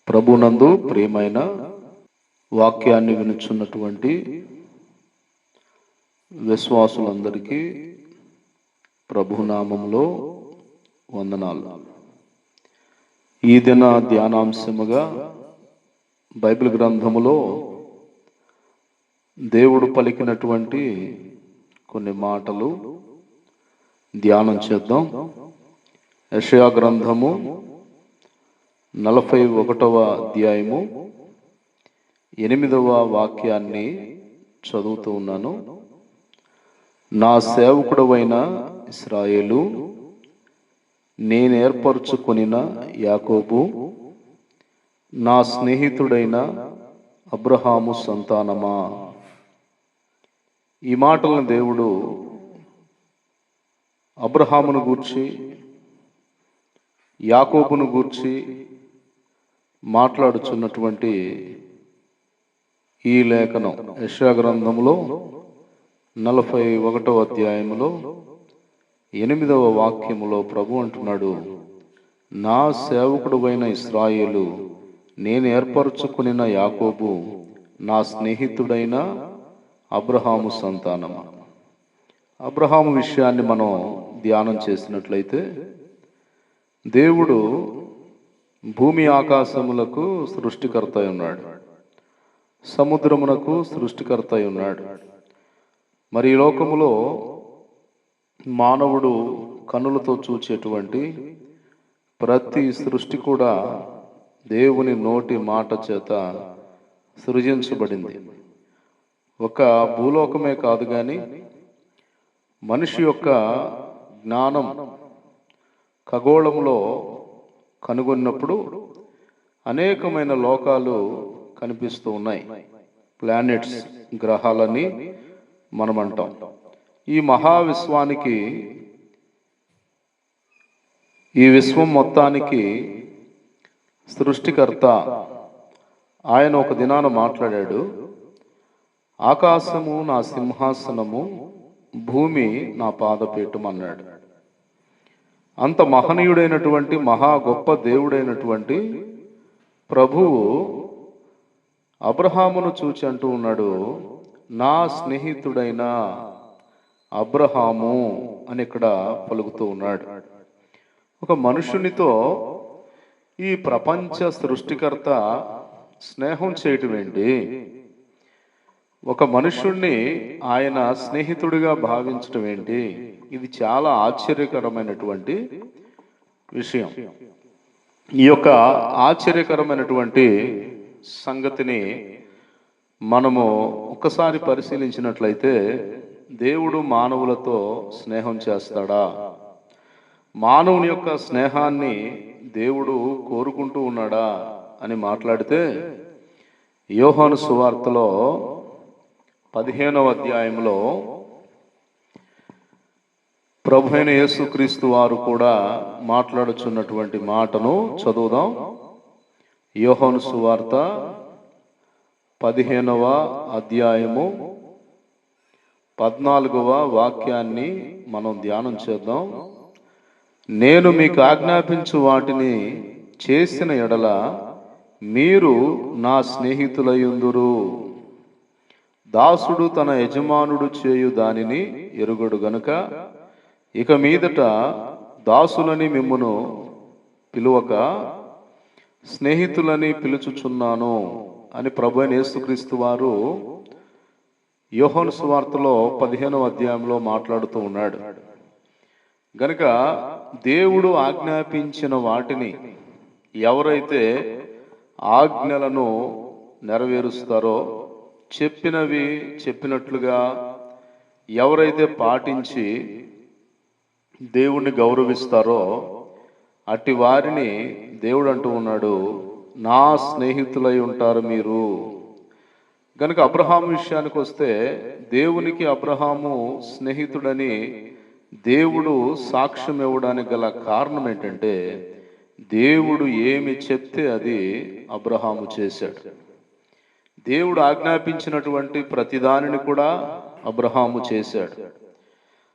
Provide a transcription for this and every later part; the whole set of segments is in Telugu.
ప్రభునందు ప్రియమైన వాక్యాన్ని వినుచున్నటువంటి విశ్వాసులందరికీ ప్రభునామములో వందనాలు. ఈ దిన ధ్యానాంశముగా బైబిల్ గ్రంథములో దేవుడు పలికినటువంటి కొన్ని మాటలు ధ్యానం చేద్దాం. యెషయా గ్రంథము 41వ అధ్యాయము 8వ వాక్యాన్ని చదువుతూ ఉన్నాను. నా సేవకుడవైన ఇశ్రాయేలు, నేనేర్పరచుకొనిన యాకోబు, నా స్నేహితుడైన అబ్రహాము సంతానమా. ఈ మాటలను దేవుడు అబ్రహామును గూర్చి, యాకోబును గూర్చి మాట్లాడుచున్నటువంటి ఈ లేఖనం యెషయా గ్రంథములో 41వ అధ్యాయములో 8వ వాక్యములో ప్రభు అంటున్నాడు, నా సేవకుడువైన ఇశ్రాయేలు, నేను ఏర్పరచుకునిన యాకోబు, నా స్నేహితుడైన అబ్రహాము సంతానమా. అబ్రహాము విషయాన్ని మనం ధ్యానం చేసినట్లయితే, దేవుడు భూమి ఆకాశములకు సృష్టికర్త అయి ఉన్నాడు, సముద్రమునకు సృష్టికర్త అయి ఉన్నాడు. మరి ఈ లోకములో మానవుడు కన్నులతో చూచేటువంటి ప్రతి సృష్టి కూడా దేవుని నోటి మాట చేత సృజించబడింది. ఒక భూలోకమే కాదు కానీ మనిషి యొక్క జ్ఞానం ఖగోళములో కనుగొన్నప్పుడు అనేకమైన లోకాలు కనిపిస్తూ ఉన్నాయి. ప్లానెట్స్, గ్రహాలని మనం అంటాం. ఈ మహావిశ్వానికి, ఈ విశ్వం మొత్తానికి సృష్టికర్త ఆయన ఒక దినాన మాట్లాడాడు, ఆకాశము నా సింహాసనము, భూమి నా పాదపీఠం అన్నాడు. అంత మహనీయుడైనటువంటి మహా గొప్ప దేవుడైనటువంటి ప్రభువు అబ్రహామును చూచి అంటూ ఉన్నాడు, నా స్నేహితుడైన అబ్రహాము అని ఇక్కడ పలుకుతూ ఉన్నాడు. ఒక మనుషునితో ఈ ప్రపంచ సృష్టికర్త స్నేహం చేయటం ఏంటి? ఒక మనుషుణ్ణి ఆయన స్నేహితుడిగా భావించటం ఏంటి? ఇది చాలా ఆశ్చర్యకరమైనటువంటి విషయం. ఈ యొక్క ఆశ్చర్యకరమైనటువంటి సంగతిని మనము ఒక్కసారి పరిశీలించినట్లయితే, దేవుడు మానవులతో స్నేహం చేస్తాడా? మానవుని యొక్క స్నేహాన్ని దేవుడు కోరుకుంటూ ఉన్నాడా అని మాట్లాడితే, యోహాను సువార్తలో 15వ అధ్యాయంలో ప్రభు అయిన యేసుక్రీస్తు వారు కూడా మాట్లాడుచున్నటువంటి మాటను చదువుదాం. యోహాను సువార్త 15వ అధ్యాయము 14వ వాక్యాన్ని మనం ధ్యానం చేద్దాం. నేను మీకు ఆజ్ఞాపించు వాటిని చేసిన ఎడల మీరు నా స్నేహితులయుందురు. దాసుడు తన యజమానుడు చేయు దానిని ఎరుగడు గనుక ఇక మీదట దాసులని మిమ్మును పిలువక స్నేహితులని పిలుచుచున్నాను అని ప్రభు అయిన యేసుక్రీస్తు వారు యోహాను సువార్తలో 15వ అధ్యాయంలో మాట్లాడుతూ ఉన్నాడు. గనుక దేవుడు ఆజ్ఞాపించిన వాటిని ఎవరైతే ఆజ్ఞలను నెరవేరుస్తారో, చెప్పినవి చెప్పినట్లుగా ఎవరైతే పాటించి దేవుణ్ణి గౌరవిస్తారో, అట్టి వారిని దేవుడు అంటూ ఉన్నాడు, నా స్నేహితులై ఉంటారు మీరు. గనుక అబ్రహాము విషయానికి వస్తే, దేవునికి అబ్రహాము స్నేహితుడని దేవుడు సాక్ష్యం ఇవ్వడానికి గల కారణం ఏంటంటే, దేవుడు ఏమి చెప్తే అది అబ్రహాము చేశాడు. దేవుడు ఆజ్ఞాపించినటువంటి ప్రతిదానిని కూడా అబ్రహాము చేశాడు.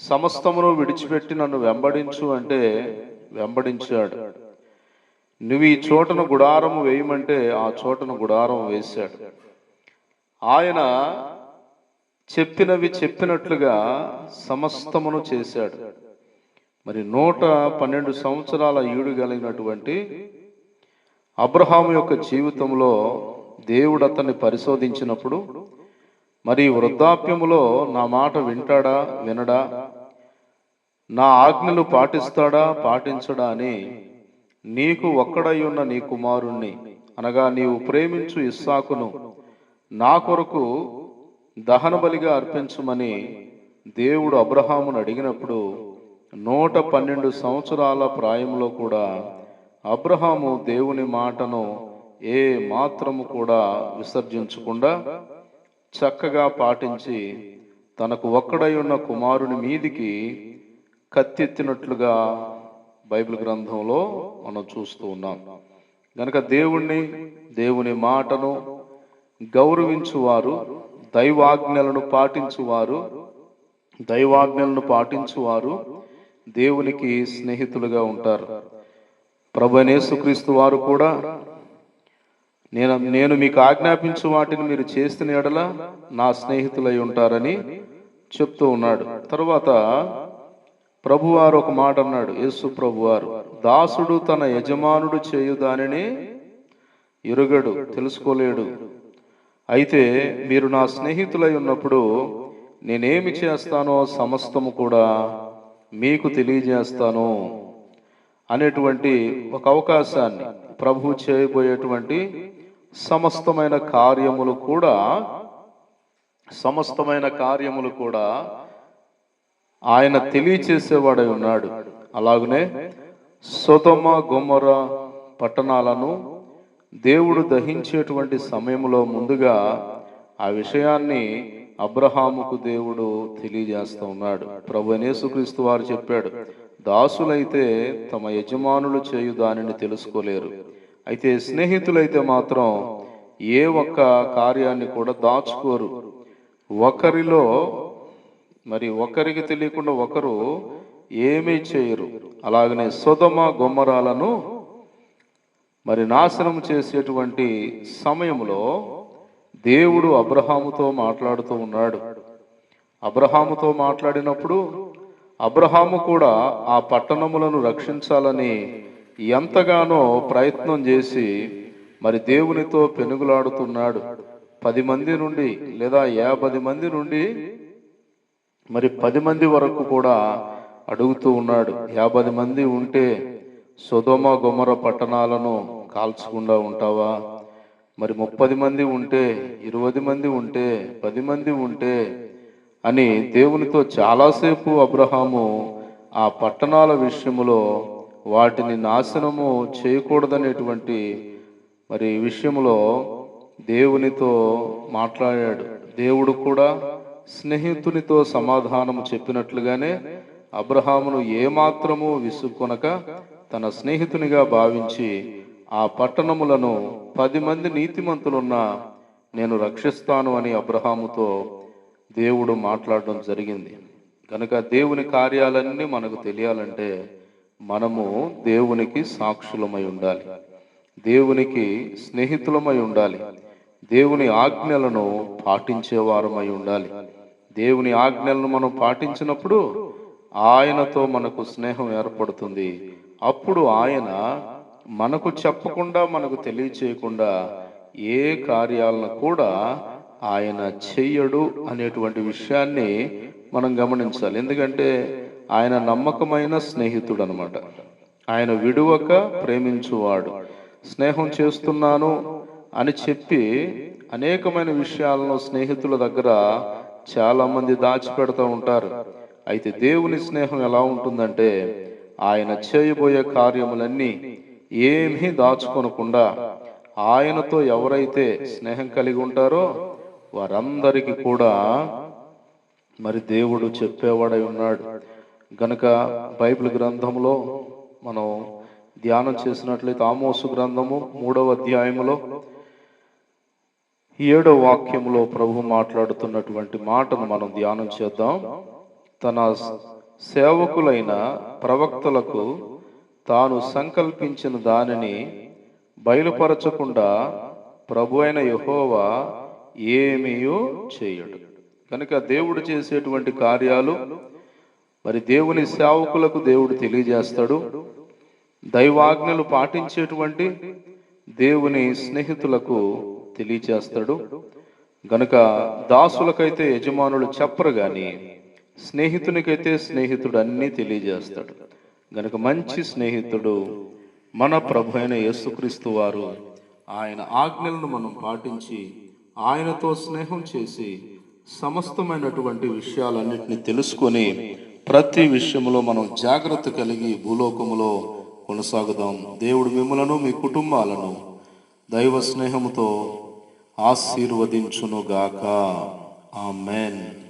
సమస్తమును విడిచిపెట్టి నన్ను వెంబడించు అంటే వెంబడించాడు. నువ్వు ఈ చోటన గుడారము వేయమంటే ఆ చోటన గుడారం వేశాడు. ఆయన చెప్పినవి చెప్పినట్లుగా సమస్తమును చేశాడు. మరి 112 సంవత్సరాల ఈడు కలిగినటువంటి అబ్రహాము యొక్క జీవితంలో దేవుడు అతన్ని పరిశోధించినప్పుడు, మరి వృద్ధాప్యములో నా మాట వింటాడా వినడా, నా ఆజ్ఞలు పాటిస్తాడా పాటించడా అని నీకు ఒక్కడై ఉన్న నీ కుమారుణ్ణి అనగా నీవు ప్రేమించు ఇస్సాకును నా కొరకు దహన బలిగా అర్పించమని దేవుడు అబ్రహామును అడిగినప్పుడు 112 సంవత్సరాల ప్రాయంలో కూడా అబ్రహాము దేవుని మాటను ఏ మాత్రము కూడా విసర్జించకుండా చక్కగా పాటించి తనకు ఒక్కడై ఉన్న కుమారుని మీదికి కత్తెత్తినట్లుగా బైబిల్ గ్రంథంలో మనం చూస్తూ ఉన్నాం. గనక దేవుని మాటను గౌరవించువారు, దైవాజ్ఞలను పాటించువారు దేవునికి స్నేహితులుగా ఉంటారు. ప్రభువైన యేసుక్రీస్తు వారు కూడా నేను మీకు ఆజ్ఞాపించు వాటిని మీరు చేసిన యెడల నా స్నేహితులై ఉంటారని చెప్తూ ఉన్నాడు. తర్వాత ప్రభువారు ఒక మాట అన్నాడు. యేసు ప్రభువారు, దాసుడు తన యజమానుడు చేయు దానిని ఎరుగడు, తెలుసుకోలేడు. అయితే మీరు నా స్నేహితులై ఉన్నప్పుడు నేనేమి చేస్తానో సమస్తము కూడా మీకు తెలియజేస్తాను అనేటువంటి ఒక అవకాశాన్ని, ప్రభువు చేయబోయేటువంటి సమస్తమైన కార్యములు కూడా ఆయన తెలియచేసేవాడై ఉన్నాడు. అలాగనే సొదొమ గొమొర పట్టణాలను దేవుడు దహించేటువంటి సమయంలో ముందుగా ఆ విషయాన్ని అబ్రహాముకు దేవుడు తెలియజేస్తూ ఉన్నాడు. ప్రభువైన యేసుక్రీస్తు వారు చెప్పాడు, దాసులైతే తమ యజమానులు చేయు దానిని తెలుసుకోలేరు, అయితే స్నేహితులైతే మాత్రం ఏ ఒక్క కార్యాన్ని కూడా దాచుకోరు. ఒకరికి తెలియకుండా ఒకరు ఏమీ చేయరు. అలాగనే సొదొమ గొమొరాలను మరి నాశనం చేసేటువంటి సమయంలో దేవుడు అబ్రహాముతో మాట్లాడుతూ ఉన్నాడు. అబ్రహాముతో మాట్లాడినప్పుడు అబ్రహాము కూడా ఆ పట్టణములను రక్షించాలని ఎంతగానో ప్రయత్నం చేసి మరి దేవునితో పెనుగులాడుతున్నాడు. 10 మంది నుండి లేదా 50 మంది నుండి మరి 10 మంది వరకు కూడా అడుగుతూ ఉన్నాడు. 50 మంది ఉంటే సొదొమ గొమొర పట్టణాలను కాల్చకుండా ఉంటావా? మరి 30 మంది ఉంటే, 20 మంది ఉంటే, 10 మంది ఉంటే అని దేవునితో చాలాసేపు అబ్రహాము ఆ పట్టణాల విషయములో వాటిని నాశనము చేయకూడదనేటువంటి మరి విషయంలో దేవునితో మాట్లాడాడు. దేవుడు కూడా స్నేహితునితో సమాధానము చెప్పినట్లుగానే అబ్రహామును ఏమాత్రము విసుక్కొనక తన స్నేహితునిగా భావించి ఆ పట్టణములను 10 మంది నీతిమంతులున్నా నేను రక్షిస్తాను అని అబ్రహాముతో దేవుడు మాట్లాడడం జరిగింది. కనుక దేవుని కార్యాలన్నీ మనకు తెలియాలంటే మనము దేవునికి సాక్షులమై ఉండాలి, దేవునికి స్నేహితులమై ఉండాలి, దేవుని ఆజ్ఞలను పాటించేవారమై ఉండాలి. దేవుని ఆజ్ఞలను మనం పాటించినప్పుడు ఆయనతో మనకు స్నేహం ఏర్పడుతుంది. అప్పుడు ఆయన మనకు చెప్పకుండా, మనకు తెలియచేయకుండా ఏ కార్యాలను కూడా ఆయన చెయ్యడు అనేటువంటి విషయాన్ని మనం గమనించాలి. ఎందుకంటే ఆయన నమ్మకమైన స్నేహితుడు అనమాట. ఆయన విడువక ప్రేమించువాడు. స్నేహం చేస్తున్నాను అని చెప్పి అనేకమైన విషయాలను స్నేహితుల దగ్గర చాలా మంది దాచిపెడతా ఉంటారు. అయితే దేవుని స్నేహం ఎలా ఉంటుందంటే ఆయన చేయబోయే కార్యములన్నీ ఏమీ దాచుకొనకుండా ఆయనతో ఎవరైతే స్నేహం కలిగి ఉంటారో వారందరికీ కూడా మరి దేవుడు చెప్పేవాడై ఉన్నాడు. గనుక బైబిల్ గ్రంథంలో మనం ధ్యానం చేసినట్లయితే ఆమోసు గ్రంథము 3వ అధ్యాయములో 7వ వాక్యములో ప్రభు మాట్లాడుతున్నటువంటి మాటను మనం ధ్యానం చేద్దాం. తన సేవకులైన ప్రవక్తలకు తాను సంకల్పించిన దానిని బయలుపరచకుండా ప్రభు అయిన యెహోవా ఏమీయో చేయడు. కనుక దేవుడు చేసేటువంటి కార్యాలు మరి దేవుని సేవకులకు దేవుడు తెలియజేస్తాడు. దైవాజ్ఞలు పాటించేటువంటి దేవుని స్నేహితులకు తెలియజేస్తాడు. గనుక దాసులకైతే యజమానులు చెప్పరు గాని స్నేహితునికైతే స్నేహితుడు అన్నీ తెలియజేస్తాడు. గనుక మంచి స్నేహితుడు మన ప్రభు అయిన యేసుక్రీస్తు వారు. ఆయన ఆజ్ఞలను మనం పాటించి ఆయనతో స్నేహం చేసి సమస్తమైనటువంటి విషయాలన్నిటిని తెలుసుకొని ప్రతి విషయంలో మనం జాగ్రత్త కలిగి భూలోకములో కొనసాగుదాం. దేవుడు మిమ్మలను మీ కుటుంబాలను దైవ స్నేహముతో ఆశీర్వదించునుగాక. ఆమేన్.